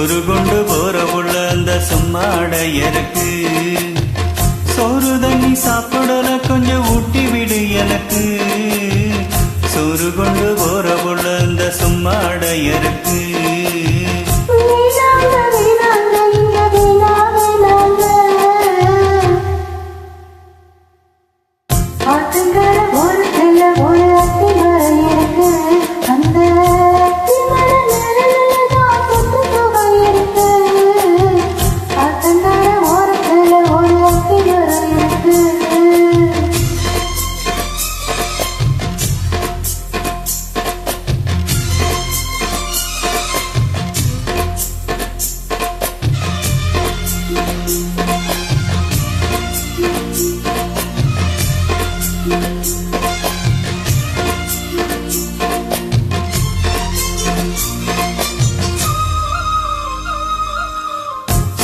சோறு கொண்டு போற உள்ள அந்த சும்மாடையருக்கு சோறு தண்ணி சாப்பிடல கொஞ்சம் ஊட்டி விடு எனக்கு சோறு கொண்டு போற உள்ள அந்த சும்மாடையருக்கு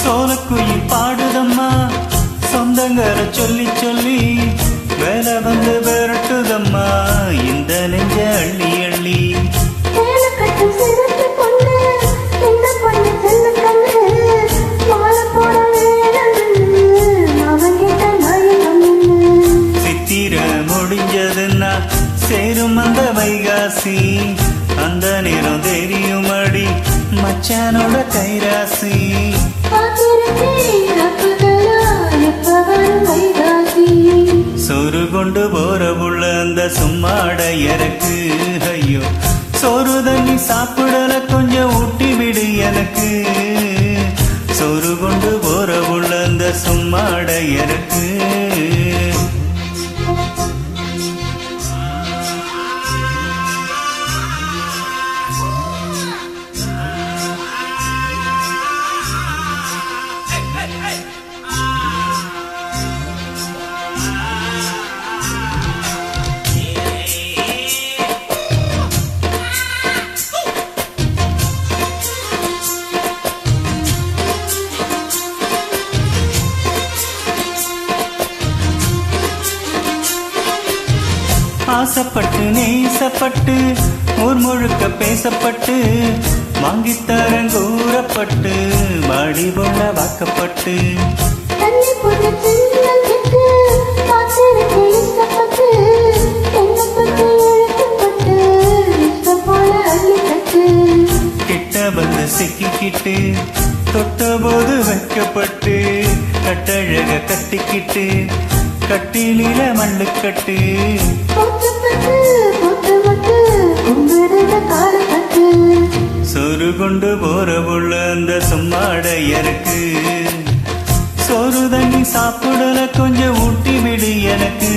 சோலக்குயில் பாடுதம்மா சொந்தங்களை சொல்லி சொல்லி வேலை வந்து விரட்டுதம்மா இந்த நெஞ்ச அள்ளி அள்ளி சித்திர முடிஞ்சதுன்னா சேரும் அந்த வைகாசி அந்த நேரம் தெரியும் அடி மச்சானோட கைராசி சோறு கொண்டு போற புள்ள அந்த சும்மாடையருக்கு ஐயோ சோறு தண்ணி சாப்பிடல கொஞ்சம் ஊட்டி விடு எனக்கு சோறு கொண்டு போற புள்ள அந்த சும்மாடையருக்கு ஆசைப்பட்டு நேசப்பட்டு ஊர் முழுக்க பேசப்பட்டு வாங்கித்தரங்கூறப்பட்டு வாடி போல வாக்கப்பட்டு கிட்ட வந்து சிக்கிக்கிட்டு தொட்ட போது வைக்கப்பட்டு கட்டழக கட்டிக்கிட்டு கட்டிலில மண்ணு கட்டு சோறு கொண்டு போற புள்ள அந்த சும்மாடையருக்கு சோறு தண்ணி சாப்பிடல கொஞ்சம் ஊட்டி விடு எனக்கு